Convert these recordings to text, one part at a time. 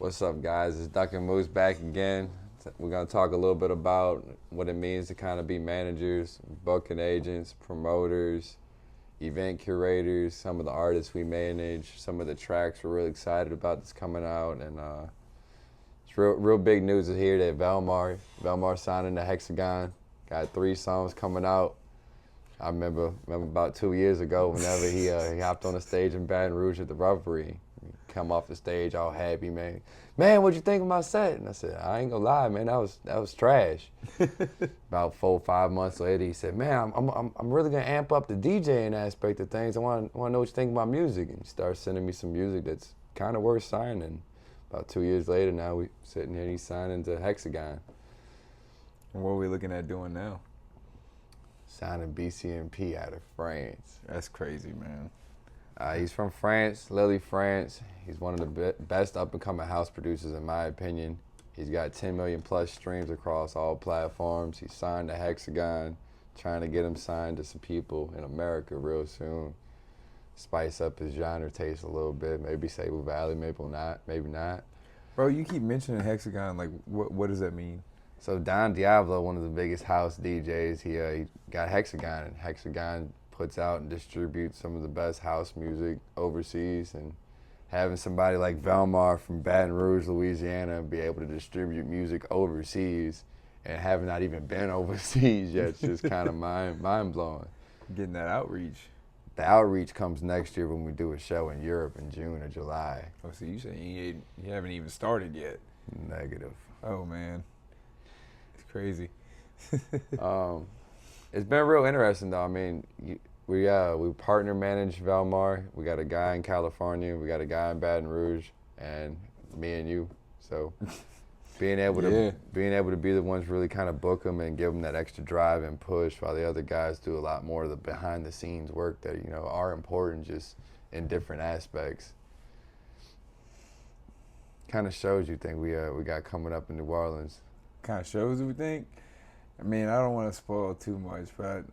What's up, guys? It's Duck and Moose back again. We're going to talk a little bit about what it means to kind of be managers, booking agents, promoters, event curators, some of the artists we manage, some of the tracks we're really excited about that's coming out. And it's real big news is here that Velmar signing to Hexagon. Got 3 songs coming out. I remember about 2 years ago whenever he hopped on the stage in Baton Rouge at the Revelry. Come off the stage all happy, man. Man, what'd you think of my set? And I said, I ain't gonna lie, man, that was trash. About 4 or 5 months later, he said, man, I'm really gonna amp up the DJing aspect of things. I want to know what you think about music. And he started sending me some music that's kind of worth signing. About 2 years later, now we sitting here and he's signing to Hexagon. And what are we looking at doing now? Signing BCMP out of France. That's crazy, man. He's from France, Lille, France. He's one of the best up-and-coming house producers, in my opinion. He's got 10 million plus streams across all platforms. He's signed to Hexagon, trying to get him signed to some people in America real soon. Spice up his genre taste a little bit. Maybe Sable Valley, maybe not. Bro, you keep mentioning Hexagon. Like, what does that mean? So Don Diablo, one of the biggest house DJs, he got Hexagon, and Hexagon puts out and distributes some of the best house music overseas, and having somebody like Velmar from Baton Rouge, Louisiana, be able to distribute music overseas and having not even been overseas yet, it's just kind of mind blowing. Getting that outreach. The outreach comes next year when we do a show in Europe in June or July. Oh, so you say you haven't even started yet? Negative. Oh man, it's crazy. It's been real interesting though. I mean, we partner manage Velmar. We got a guy in California. We got a guy in Baton Rouge, and me and you. So being able to be the ones really kind of book them and give them that extra drive and push, while the other guys do a lot more of the behind the scenes work that are important, just in different aspects. Kind of shows you think we got coming up in New Orleans. Kind of shows we think. I mean, I don't want to spoil too much, but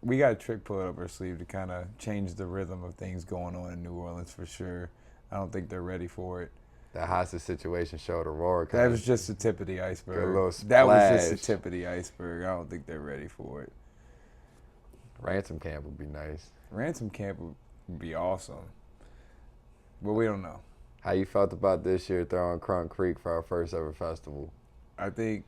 we got a trick pulled up our sleeve to kind of change the rhythm of things going on in New Orleans for sure. I don't think they're ready for it. That hostage situation showed Aurora. That was just the tip of the iceberg. That was just the tip of the iceberg. I don't think they're ready for it. Ransom Camp would be nice. Ransom Camp would be awesome, but we don't know. How you felt about this year throwing Crunk Creek for our first ever festival? I think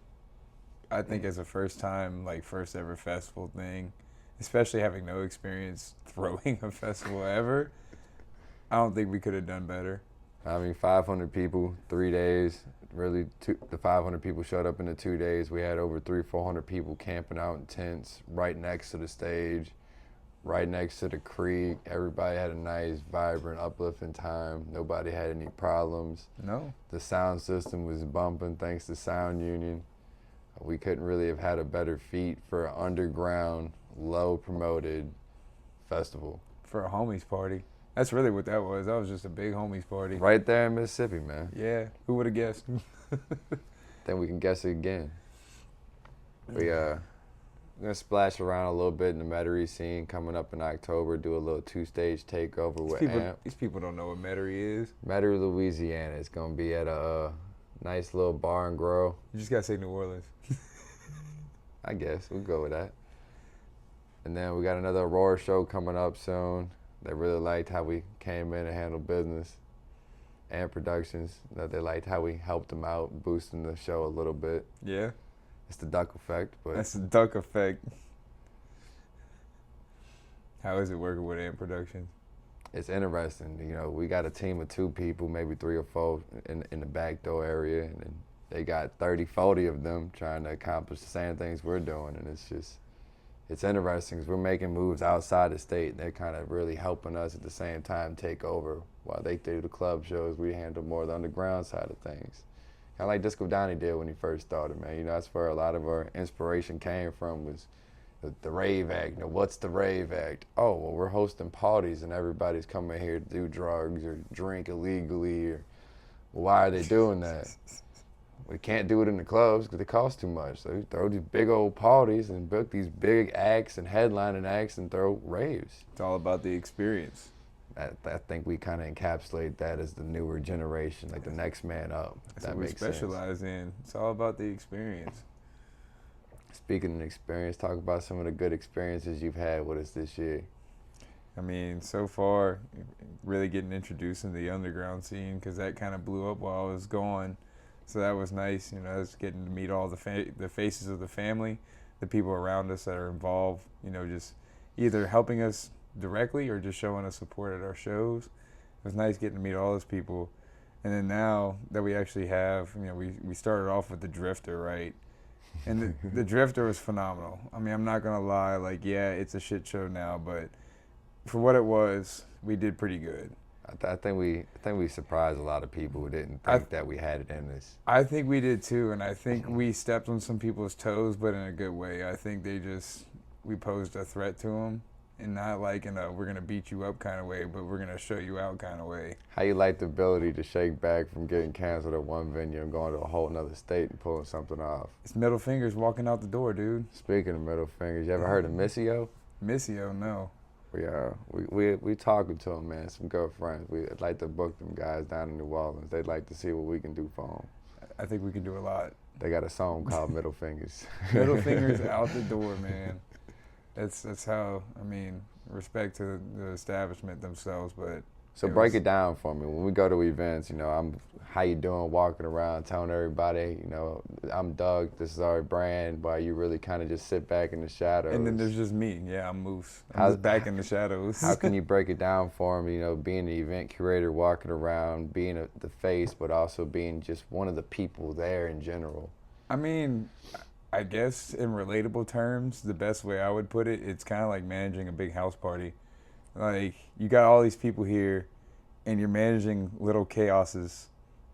as a first ever festival thing, especially having no experience throwing a festival ever, I don't think we could have done better. I mean, 500 people, 3 days. Really, the 500 people showed up in the 2 days. We had over 300-400 people camping out in tents right next to the stage, right next to the creek. Everybody had a nice, vibrant, uplifting time. Nobody had any problems. No. The sound system was bumping thanks to Sound Union. We couldn't really have had a better feat for an underground, low-promoted festival. For a homies party. That's really what that was. That was just a big homies party. Right there in Mississippi, man. Yeah, who would have guessed? Then we can guess it again. We're going to splash around a little bit in the Metairie scene coming up in October, do a little 2-stage takeover with AMP. These people don't know what Metairie is. Metairie, Louisiana. It's going to be at a nice little bar and grill. You just got to say New Orleans. I guess. We'll go with that. And then we got another Aurora show coming up soon. They really liked how we came in and handled business. And Productions, that they liked how we helped them out, boosting the show a little bit. Yeah. It's the duck effect. But that's the duck effect. How is it working with Amp Productions? It's interesting. We got a team of 2 people, maybe 3 or 4 in the back door area, and then they got 30, 40 of them trying to accomplish the same things we're doing, and it's interesting because we're making moves outside the state, and they're kind of really helping us at the same time take over. While they do the club shows, we handle more of the underground side of things. Kind of like Disco Donnie did when he first started, man. That's where a lot of our inspiration came from, was the rave act. What's the rave act? Oh, well, we're hosting parties and everybody's coming here to do drugs or drink illegally. Or why are they doing that? We can't do it in the clubs because it costs too much. So we throw these big old parties and book these big acts and headlining acts and throw raves. It's all about the experience. I think we kind of encapsulate that as the newer generation, like the next man up. That's That what we makes sense. specialize in. It's all about the experience. Speaking of experience, talk about some of the good experiences you've had with us this year. I mean, so far, really getting introduced in the underground scene because that kind of blew up while I was gone. So that was nice, you know, just getting to meet all the faces of the family, the people around us that are involved, you know, just either helping us directly or just showing us support at our shows. It was nice getting to meet all those people. And then now that we actually have, you know, we started off with the Drifter, right? And the Drifter was phenomenal. I mean, I'm not going to lie, like, yeah, it's a shit show now, but for what it was, we did pretty good. I think we surprised a lot of people who didn't think that we had it in us. I think we did too, and I think we stepped on some people's toes, but in a good way. I think we posed a threat to them, and not like in a we're gonna beat you up kind of way, but we're gonna show you out kind of way. How you like the ability to shake back from getting canceled at one venue and going to a whole nother state and pulling something off? It's middle fingers walking out the door, dude. Speaking of middle fingers, you ever heard of Missio? Missio, no. We talking to them, man. Some good friends. We'd like to book them guys down in New Orleans. They'd like to see what we can do for them. I think we can do a lot. They got a song called Middle Fingers. Middle fingers out the door, man. That's how. I mean, respect to the establishment themselves, but. So break it down for me. When we go to events, you know, how you doing, walking around, telling everybody, you know, I'm Doug, this is our brand, while you really kind of just sit back in the shadows. And then there's just me. Yeah, I'm Moose. I'm just back in the shadows. How can you break it down for them, you know, being the event curator, walking around, being the face, but also being just one of the people there in general? I mean, I guess in relatable terms, the best way I would put it, it's kind of like managing a big house party. Like, you got all these people here, and you're managing little chaoses.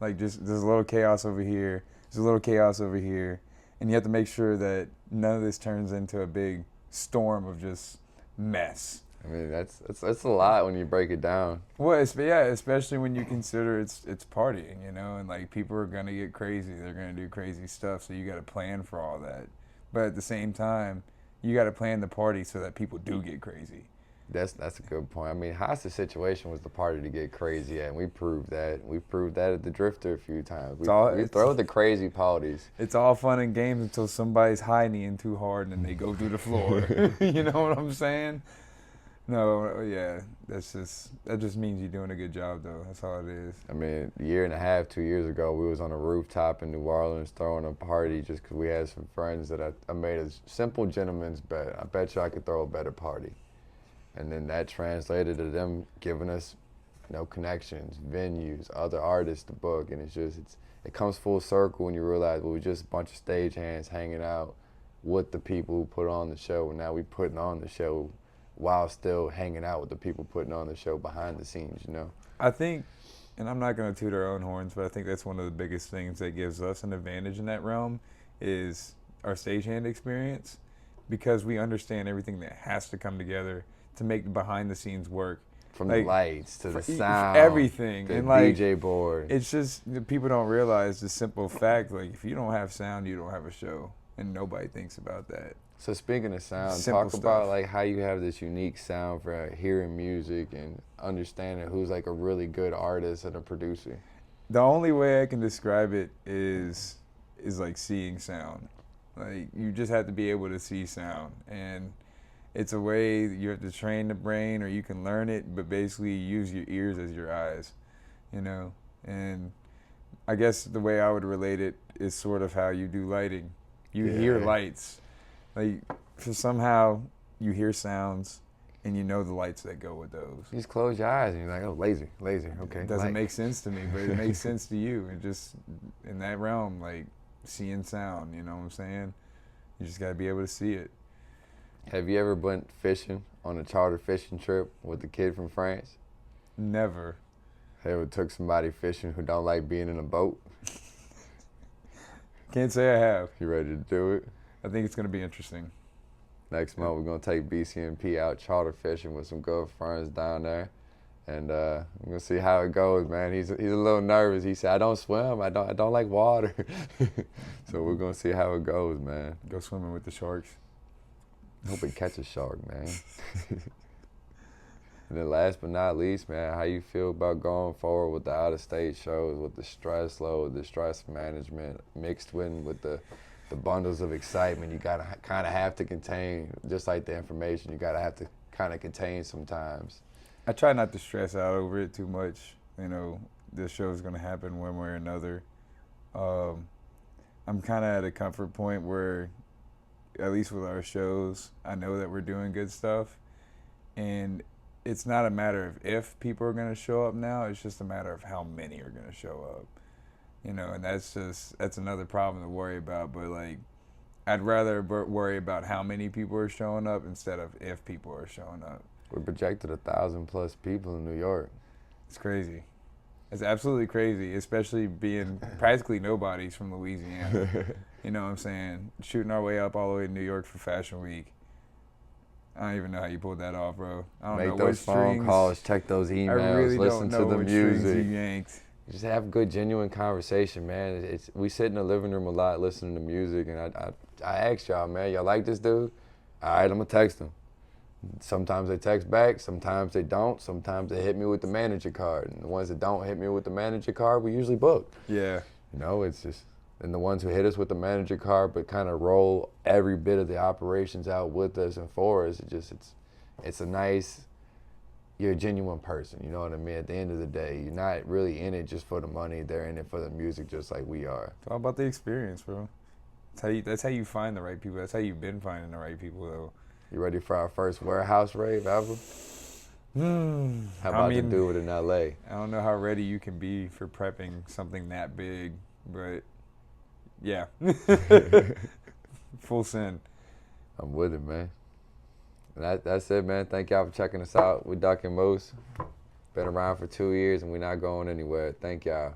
Like, just there's a little chaos over here, there's a little chaos over here, and you have to make sure that none of this turns into a big storm of just mess. I mean, that's a lot when you break it down. Well, especially when you consider it's partying, you know, and like people are gonna get crazy, they're gonna do crazy stuff, so you got to plan for all that. But at the same time, you got to plan the party so that people do get crazy. That's a good point. I mean, hostage situation was the party to get crazy at, and we proved that. We proved that at the Drifter a few times. We throw the crazy parties. It's all fun and games until somebody's high-kneeing too hard and they go through the floor. You know what I'm saying? No, yeah, that just means you're doing a good job, though. That's all it is. I mean, a year and a half, 2 years ago, we was on a rooftop in New Orleans throwing a party just because we had some friends that I made a simple gentleman's bet. I bet you I could throw a better party. And then that translated to them giving us, you know, connections, venues, other artists to book, and it comes full circle when you realize we were just a bunch of stagehands hanging out with the people who put on the show, and now we putting on the show while still hanging out with the people putting on the show behind the scenes, you know. I think, and I'm not going to toot our own horns, but I think that's one of the biggest things that gives us an advantage in that realm is our stagehand experience, because we understand everything that has to come together to make the behind the scenes work. From like, the lights to the sound, everything, the and like DJ board. It's just people don't realize the simple fact, like if you don't have sound, you don't have a show, and nobody thinks about that. So speaking of sound, Simple talk stuff. about like how you have this unique sound for hearing music and understanding who's like a really good artist and a producer. The only way I can describe it is like seeing sound. Like you just have to be able to see sound, and it's a way you have to train the brain, or you can learn it, but basically use your ears as your eyes, you know. And I guess the way I would relate it is sort of how you do lighting. You hear lights. Like, so somehow you hear sounds and you know the lights that go with those. You just close your eyes and you're like, oh, laser, okay. It doesn't make sense to me, but it makes sense to you. It just, in that realm, like seeing sound, you know what I'm saying? You just got to be able to see it. Have you ever went fishing on a charter fishing trip with a kid from France? Never. Have you ever took somebody fishing who don't like being in a boat? Can't say I have. You ready to do it? I think it's going to be interesting. Next month, we're going to take BCMP out charter fishing with some good friends down there. And we're going to see how it goes, man. He's a little nervous. He said, I don't swim. I don't like water. So we're going to see how it goes, man. Go swimming with the sharks. I hope we catch a shark, man. And then last but not least, man, how you feel about going forward with the out-of-state shows, with the stress load, the stress management, mixed with the bundles of excitement you gotta kind of have to contain, just like the information you gotta have to kind of contain sometimes. I try not to stress out over it too much. You know, this show is gonna happen one way or another. I'm kind of at a comfort point where, at least with our shows, I know that we're doing good stuff, and it's not a matter of if people are going to show up now, it's just a matter of how many are going to show up. You know, and that's another problem to worry about, but like I'd rather worry about how many people are showing up instead of if people are showing up. We projected 1,000+ people in New York. It's crazy. It's absolutely crazy, especially being practically nobodies from Louisiana. You know what I'm saying? Shooting our way up all the way to New York for Fashion Week. I don't even know how you pulled that off, bro. I don't Make know those what phone strings, calls, check those emails, I really listen don't know to the what strings music. you yanked. Just have good, genuine conversation, man. We sit in the living room a lot listening to music, and I asked y'all, man, y'all like this dude? All right, I'm going to text him. Sometimes they text back, sometimes they don't. Sometimes they hit me with the manager card. And the ones that don't hit me with the manager card, we usually book. Yeah. You know, it's just, and the ones who hit us with the manager card but kind of roll every bit of the operations out with us and for us, it's a nice, you're a genuine person, you know what I mean? At the end of the day, you're not really in it just for the money, they're in it for the music just like we are. It's all about the experience, bro. That's how you find the right people. That's how you've been finding the right people, though. You ready for our first warehouse rave ever? How about to do it in LA? I don't know how ready you can be for prepping something that big, but yeah. Full send. I'm with it, man. And that's it, man. Thank y'all for checking us out. We Duck and Moose. Been around for 2 years and we're not going anywhere. Thank y'all.